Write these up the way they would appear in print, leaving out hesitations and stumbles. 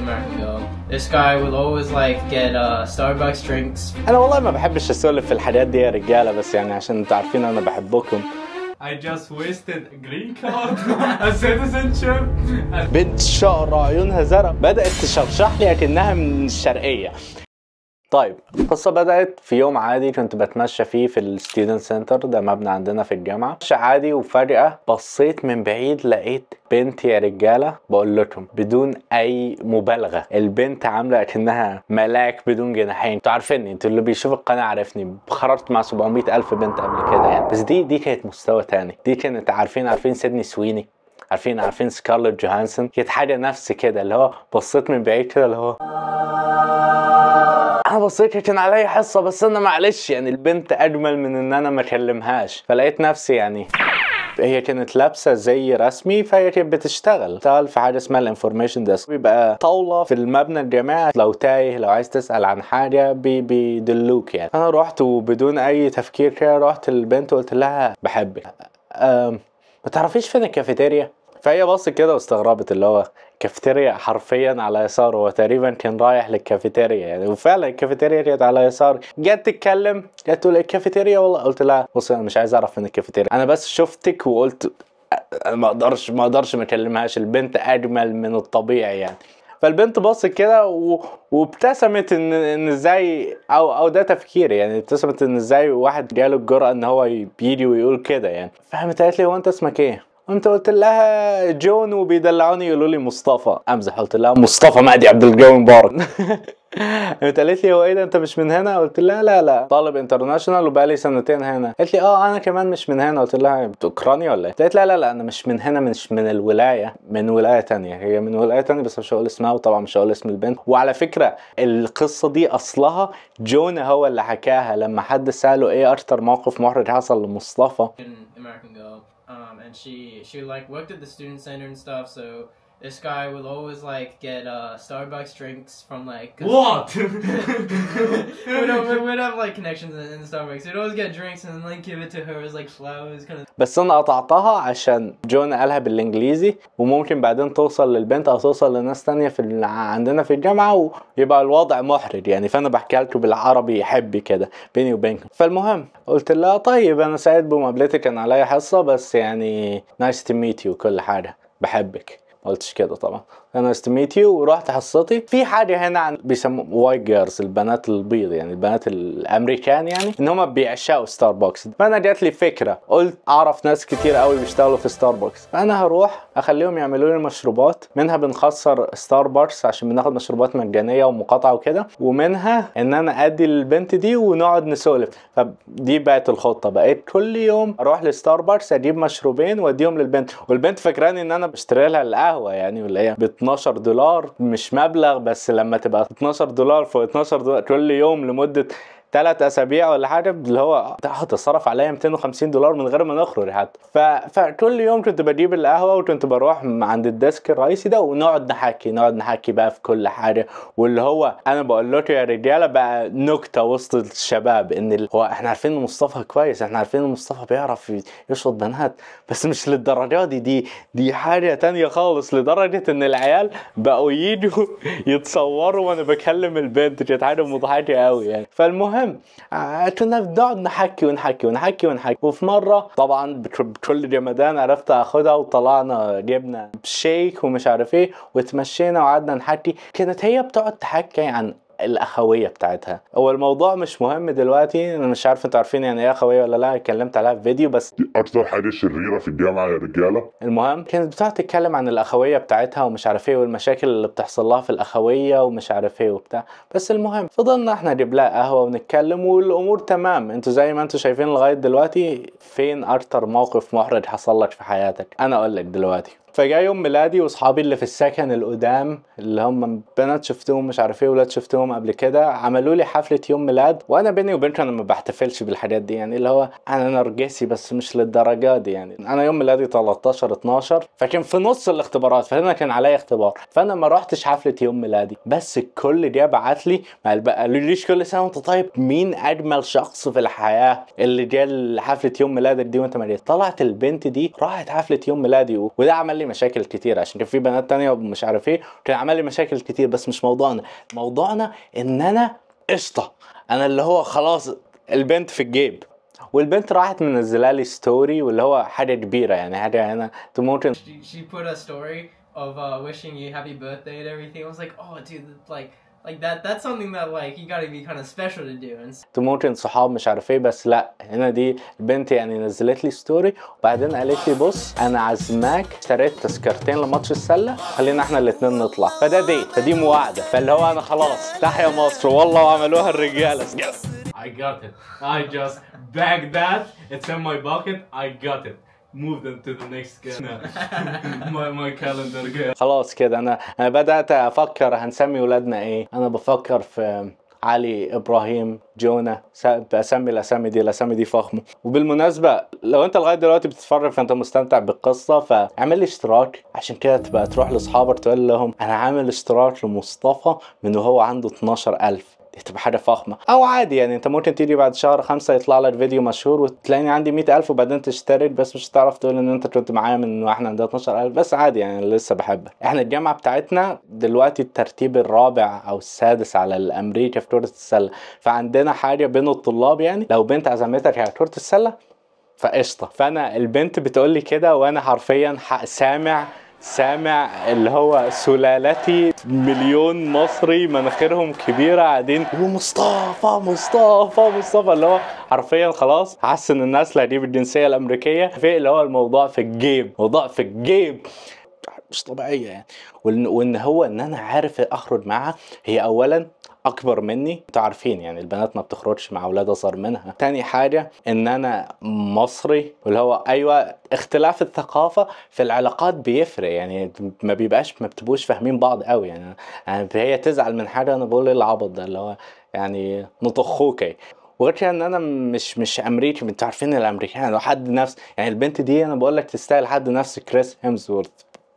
American Girl. This guy will always like get Starbucks drinks. انا والله ما بحبش اسولف في الحاجات دي يا رجاله، بس يعني عشان انتوا عارفين انا بحبكم. I just wasted a green card, a citizenship. بنت شقرة عيونها زرق بدأت تشرشح لي اكنها من الشرقية. طيب القصة بدأت في يوم عادي كنت بتمشى فيه في الستودنت سنتر، ده مبنى عندنا في الجامعة. مشى عادي وفجأة بصيت من بعيد لقيت بنت يا رجالة، بقول لكم بدون أي مبالغة البنت عاملة أكنها ملاك بدون جناحين. انتوا عارفيني، انتوا اللي بيشوف القناة عارفني، خرجت مع 700,000 بنت قبل كده يعني، بس دي كانت مستوى تاني. دي كانت عارفين سيدني سويني، عارفين سكارلت جوهانسون، كانت حاجة نفس كده، اللي هو بصيت من بعيد كده اللي هو انا بصيت كان عليا حصه، بس انا معلش يعني البنت اجمل من ان انا ما اكلمهاش. فلقيت نفسي يعني هي كانت لابسه زي رسمي، فهي كانت بتشتغل في حاجه اسمها الانفورميشن ديسك، بيبقى طاوله في المبنى الجامعي، لو تايه لو عايز تسال عن حاجه بيدلوك يعني. انا رحت وبدون اي تفكير كده رحت للبنت وقلت لها بحبك، ما تعرفيش فين الكافيتيريا؟ فهي بصت كده واستغربت، اللي هو كافيتيريا حرفيا على يساره، وتقريبا كان رايح للكافيتيريا يعني، وفعلا الكافيتيريا كانت على يساري. جت تتكلم جت تقول الكافيتيريا والله. قلت لها بصي انا مش عايز اعرف فين الكافيتيريا، انا بس شفتك وقلت انا ما اقدرش ما اكلمهاش، البنت اجمل من الطبيعي يعني. فالبنت بصت كده وابتسمت ان ازاي او ده تفكيري يعني، ابتسمت ان ازاي واحد جاله الجرأة ان هو بيجي ويقول كده يعني. فقامت قالت لي هو انت اسمك ايه؟ قلت لها جون، وبيدلعوني يقولوا لي مصطفى، امزح قلت لها مصطفى مهدي عبد الجواد مبارك. قالت لي هو ايه ده انت مش من هنا؟ قلت لها لا طالب انترناشونال وبقالي سنتين هنا. قالت لي انا كمان مش من هنا. قلت لها اوكراني ولا ايه؟ قالت لا انا مش من هنا، مش من الولايه، من ولايه تانية. هي من ولايه تانية بس مش هقول اسمها، وطبعا مش هقول اسم البنت. وعلى فكره القصه دي اصلها جون هو اللي حكاها لما حد ساله ايه اكتر موقف محرج حصل لمصطفى. American Girl. And she like worked at the student center and stuff, so this guy will always like get Starbucks drinks from like What? we'd have like connections in Starbucks. We'd always get drinks and then like give it to her as like flowers kind of. بس انا قطعتها عشان جون قالها بالانجليزي، وممكن بعدين توصل للبنت او توصل لناس تانية عندنا في الجامعة ويبقى الوضع محرج يعني، فانا بحكي لكم بالعربي يحب كده بيني وبينكم. فالمهم قلت لها طيب انا سعيد بمقابلتك، كان عليا حصة بس يعني نايس تو ميت يو كل حاجة، بحبك. ما قلتش كده طبعا، انا استميت يو ورحت حصتي. في حاجه هنا عن بيسموه وايت جيرلز، البنات البيض يعني، البنات الامريكان يعني، ان هم بيعشقوا ستاربكس. فانا جات لي فكره، قلت اعرف ناس كتير قوي بيشتغلوا في ستاربكس، فانا هروح اخليهم يعملوا لي مشروبات، منها بنخسر ستاربكس عشان بناخد مشروبات مجانيه ومقاطعه وكده، ومنها ان انا ادي للبنت دي ونقعد نسولف. فدي بقت الخطه، بقيت كل يوم اروح لستاربكس اجيب مشروبين واديهم للبنت، والبنت فاكراني ان انا بشتري لها القهوه يعني، ولا هي ب 12 دولار مش مبلغ، بس لما تبقى 12 دولار فوق 12 دولار كل يوم لمده 3 اسابيع ولا حاجه، اللي هو هتصرف عليا 250 دولار من غير ما نخرج حتى. فكل يوم كنت بجيب القهوه وكنت بروح عند الديسك الرئيسي ده ونقعد نحكي بقى في كل حاجه. واللي هو انا بقول لكم يا رجاله بقى نكته وسط الشباب، ان هو احنا عارفين ان مصطفى كويس، احنا عارفين ان مصطفى بيعرف يشرط بنات، بس مش للدرجه دي حاجه تانية خالص، لدرجه ان العيال بقوا يجوا يتصوروا وانا بكلم البنت، كانت حاجه مضحكه قوي يعني. فالمهم كنا بنقعد نحكي، وفي مره طبعا بكل جمدان عرفت اخدها وطلعنا جبنا شيك ومش عارف ايه وتمشينا وقعدنا نحكي. كانت هي بتقعد تحكي عن الاخويه بتاعتها. هو الموضوع مش مهم دلوقتي، انا مش عارف انتوا عارفين يعني ايه اخويه ولا لا، اتكلمت عليها في فيديو، بس دي اكتر حاجه شريره في الجامعه يا رجاله. المهم كانت بتقعد تتكلم عن الاخويه بتاعتها ومش عارف ايه، والمشاكل اللي بتحصل لها في الاخويه ومش عارف ايه وبتاع. بس المهم فضلنا احنا نجيب لها قهوه ونتكلم والامور تمام. انتوا زي ما انتوا شايفين لغايه دلوقتي، فين اكتر موقف محرج حصل لك في حياتك؟ انا اقول لك دلوقتي. فجاء يوم ميلادي واصحابي اللي في السكن القدام، اللي هم بنات شفتهم مش عارف ايه ولاد شفتهم قبل كده، عملوا لي حفله يوم ميلاد. وانا بيني وبينكم انا ما بحتفلش بالحاجات دي يعني، اللي هو انا نرجسي بس مش للدرجه دي يعني. انا يوم ميلادي 13/12، فكان في نص الاختبارات، فانا كان عليا اختبار، فانا ما رحتش حفله يوم ميلادي. بس الكل جه بعت لي، ما قالوا ليش كل سنه وانت طيب، مين اجمل شخص في الحياه اللي جه حفله يوم ميلادك دي وانت ما جيت؟ طلعت البنت دي راحت حفله يوم ميلادي، وده عمل لي مشاكل كتير عشان كان في بنات تانية ومش عارف ايه، كان عمل لي مشاكل كتير، بس مش موضوعنا ان انا قشطه، انا اللي هو خلاص البنت في الجيب، والبنت راحت منزله لي ستوري واللي هو حاجه كبيره يعني حاجه انا ممكن She put a story of wishing you happy birthday and everything. I was like, oh, dude, like that's something that like you gotta be kind of special to do. And ممكن صحاب مش عارف ايه، بس لا هنا دي البنت يعني نزلت لي ستوري وبعدين قالت لي بص انا عازماك، اشتريت تذكرتين لماتش السله، خلينا احنا الاثنين نطلع، فده ديت، فدي مواعده، فاللي هو انا خلاص تحيا مصر والله وعملوها الرجاله. I got it. I just bagged that. It's in my bucket. I got it. Move them to the next my calendar girl. خلاص كده انا بدات افكر هنسمي ولادنا ايه. انا بفكر في علي، ابراهيم، جونا، بسمي الاسامي دي فخمه. وبالمناسبه لو انت لغايه دلوقتي بتتفرج فانت مستمتع بالقصه، فاعمل لي اشتراك عشان كده تبقى تروح لاصحابك تقول لهم انا عامل اشتراك لمصطفى من وهو عنده 12,000. دي تبقى حاجه فخمه. او عادي يعني انت ممكن تيجي بعد شهر 5 يطلع لك فيديو مشهور وتلاقيني عندي 100,000 وبعدين تشترك، بس مش هتعرف تقول ان انت كنت معايا من واحنا عندنا 12,000. بس عادي يعني لسه بحبك. احنا الجامعه بتاعتنا دلوقتي الترتيب الرابع او السادس على الامريكا في كره السله، فعندنا حاجه بين الطلاب يعني لو بنت عزمتك على كره السله فقشطه. فانا البنت بتقول لي كده وانا حرفيا سامع اللي هو سلالتي مليون مصري مناخيرهم كبيره قاعدين يقولوا مصطفى اللي هو حرفيا خلاص حاسس ان الناس لا دي بالجنسيه الامريكيه، في اللي هو الموضوع في الجيب مش طبيعيه يعني. وان هو ان انا عارف اخرج معاها. هي اولا اكبر مني، انتوا عارفين يعني البنات ما بتخرجش مع اولاد اصغر منها. تاني حاجه ان انا مصري، واللي هو ايوه اختلاف الثقافه في العلاقات بيفرق يعني، ما بتبقوش فاهمين بعض قوي يعني هي تزعل من حاجه انا بقول ايه العبط ده اللي هو يعني نطخوكي. وغير كده ان انا مش امريكي، انتوا عارفين الامريكان لو حد نفس يعني البنت دي انا بقول لك تستاهل حد نفس كريس هيمزورث،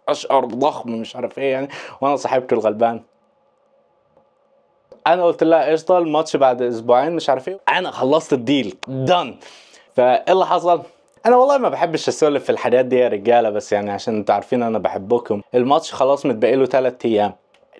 اشقر ضخم مش عارف ايه يعني، وانا صاحبته الغلبان. انا قلت لها قشطه الماتش بعد اسبوعين مش عارف ايه، انا خلصت الديل دن. فايه اللي حصل؟ انا والله ما بحبش اسولف في الحاجات دي يا رجاله، بس يعني عشان انتوا عارفين انا بحبكم. الماتش خلاص متبقي له 3 ايام،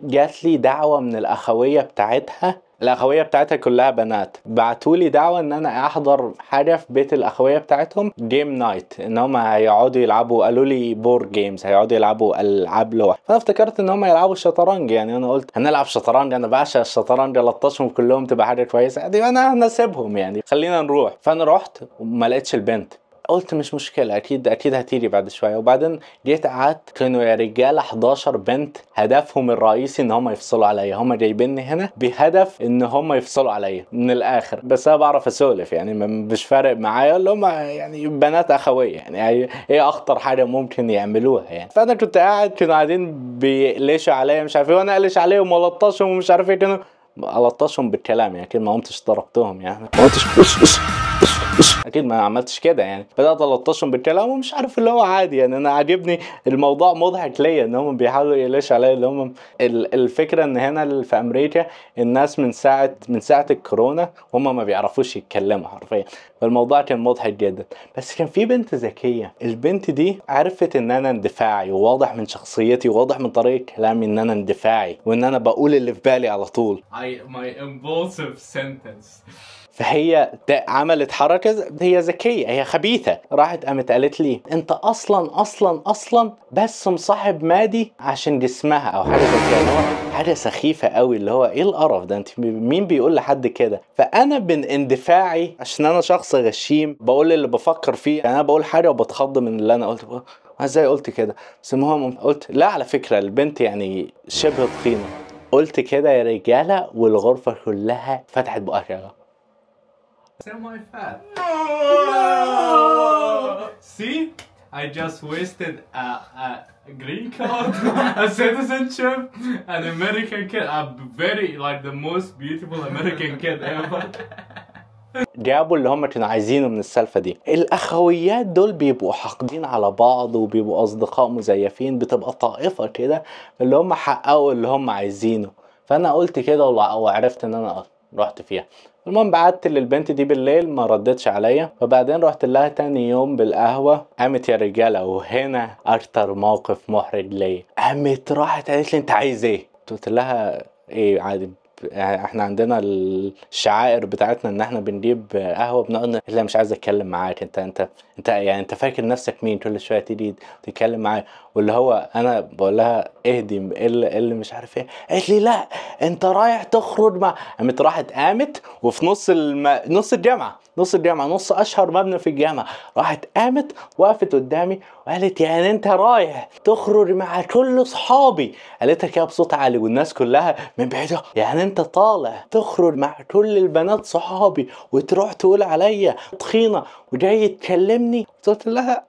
جات لي دعوه من الاخويه بتاعتها كلها بنات، بعتولي دعوه ان انا احضر حاجه في بيت الاخويه بتاعتهم جيم نايت، ان هم هيقعدوا يلعبوا، قالوا لي بورد جيمز، هيقعدوا يلعبوا العاب لوح. فانا افتكرت ان هم يلعبوا الشطرنج يعني، انا قلت هنلعب شطرنج، انا بعشق الشطرنج، الطشهم كلهم تبقى حاجه كويسه دي، انا هسيبهم يعني خلينا نروح. فانا رحت وما لقيتش البنت، قلت مش مشكلة اكيد هتيجي بعد شوية. وبعدين جيت قعدت، كانوا يا رجالة 11 بنت هدفهم الرئيسي ان هم يفصلوا عليا، هم جايبيني هنا بهدف ان هم يفصلوا عليا من الاخر. بس انا بعرف اسولف يعني مش فارق معايا، اللي هم يعني بنات اخوية يعني هي اخطر حاجة ممكن يعملوها يعني. فانا كنت قاعد، كانوا قاعدين بيقلشوا عليا مش عارف ايه، وانا اقلش عليهم والطشهم ومش عارف ايه، كانوا الطشهم بالكلام يعني، اكيد ما قمتش ضربتهم يعني، ما قمتش اكيد ما عملتش كده يعني، بدات الطشهم بالكلام ومش عارف اللي هو عادي يعني. انا عاجبني الموضوع مضحك ليا ان هم بيحاولوا يقلشوا عليا، اللي هم الفكره ان هنا في امريكا الناس من ساعه الكورونا هم ما بيعرفوش يتكلموا حرفيا، فالموضوع كان مضحك جدا. بس كان في بنت ذكيه، البنت دي عرفت ان انا اندفاعي، وواضح من شخصيتي وواضح من طريقه كلامي ان انا اندفاعي وان انا بقول اللي في بالي على طول. My impulsive sentence. فهي عملت حركة، هي ذكية، هي خبيثة، راحت قامت قالت لي انت اصلا بس مصاحب مادي عشان جسمها او حاجة زي كده، اللي هو حاجة سخيفة قوي، اللي هو ايه القرف ده، انت مين بيقول لحد كده؟ فانا من اندفاعي عشان انا شخص غشيم بقول اللي بفكر فيه يعني، انا بقول حاجة وبتخض من اللي انا قلته، ازاي قلت كده؟ بس المهم قلت لا على فكرة البنت يعني شبه تخينة، قلت كده يا رجالة والغرفة كلها فتحت بقها. Am I fat? No! See? I just wasted a green card, a citizenship, an American kid, a very, like the most beautiful American kid ever. جابوا اللي هم كانوا عايزينه من السالفة دي. الأخويات دول بيبقوا حاقدين على بعض وبيبقوا أصدقاء مزيفين، بتبقى طائفة كده اللي هم حققوا اللي هم عايزينه. فأنا قلت كده وعرفت إن أنا رحت فيها. المهم بعت للبنت دي بالليل ما ردتش عليا، فبعدين رحت لها تاني يوم بالقهوة، قامت يا رجالة وهنا اكتر موقف محرج ليا، قامت راحت قالت لي انت عايز ايه؟ قلت لها ايه عادي، احنا عندنا الشعائر بتاعتنا ان احنا بنجيب قهوه بنقعد لا مش عايز اتكلم معاك، انت يعني انت فاكر نفسك مين كل شويه تيجي تتكلم معايا؟ واللي هو انا بقول لها اهدي إيه اللي مش عارف ايه، قالت لي لا انت رايح تخرج مع، قامت وفي نص الجامعه نص اشهر مبنى في الجامعه، راحت قامت وقفت قدامي وقالت يعني انت رايح تخرج مع كل صحابي، قالتها كده بصوت عالي والناس كلها من بعيد، يعني انت طالع تخرج مع كل البنات صحابي وتروح تقول عليا تخينه وجاي تكلمني؟ قلت لها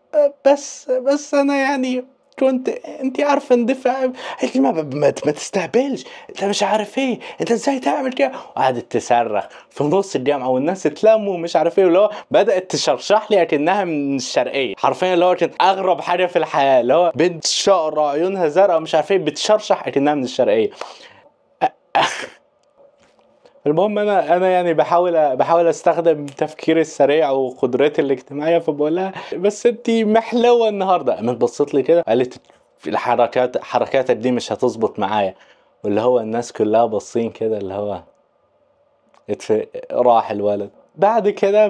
بس انا يعني كنت انت عارفه اندفع، قالت لي ما تستهبلش، انت مش عارف ايه، انت ازاي تعمل كده؟ وقعدت تصرخ في نص الجامعه والناس اتلموا ومش عارف ايه، اللي هو بدات تشرشح لي اكنها من الشرقيه حرفيا، اللي هو كانت اغرب حاجه في الحياه، اللي هو بنت شقرة عيونها زرقاء مش عارف ايه بتشرشح اكنها من الشرقيه. المهم انا يعني بحاول استخدم تفكيري السريع وقدرتي الاجتماعيه، فبقول لها بس انت محلوه النهارده، قامت بصت لي كده قالت حركاتك دي مش هتظبط معايا، واللي هو الناس كلها باصين كده اللي هو راح الولد. بعد كده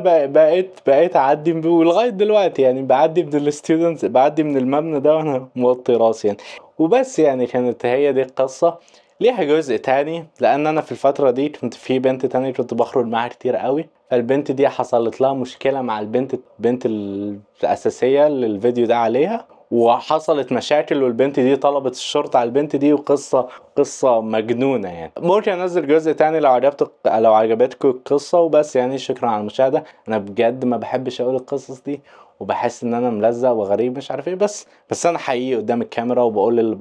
بقيت اعدي ولغايه دلوقتي يعني بعدي من الستودنتس، بعدي من المبنى ده وانا موطي راسي يعني. وبس يعني كانت هي دي القصه. ليها جزء تاني لان انا في الفتره دي كنت في بنت تانية كنت بخرج معاها كتير قوي، فالبنت دي حصلت لها مشكله مع البنت الاساسيه اللي الفيديو ده عليها، وحصلت مشاكل والبنت دي طلبت الشرطة على البنت دي، قصة مجنونة يعني. ممكن انزل جزء تاني لو عجبتكم القصة. وبس يعني شكرا على المشاهدة. انا بجد ما بحبش اقول القصص دي وبحس ان انا ملزق وغريب مش عارف ايه، بس انا حقيقي قدام الكاميرا وبقول اللي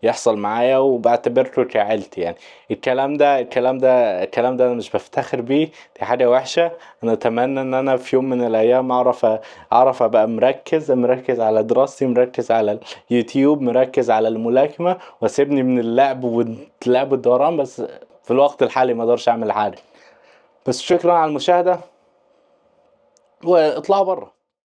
يحصل معايا وبعتبرته كعيلتي يعني. الكلام ده انا مش بفتخر بيه، دي حاجة وحشة. انا اتمنى ان انا في يوم من الايام اعرف ابقى مركز على دراستي، مركز على اليوتيوب، مركز على الملاكمة، واسيبني من اللعب والدوران، بس في الوقت الحالي ما اقدرش اعمل حاجة. بس شكرا على المشاهدة واطلعوا بره.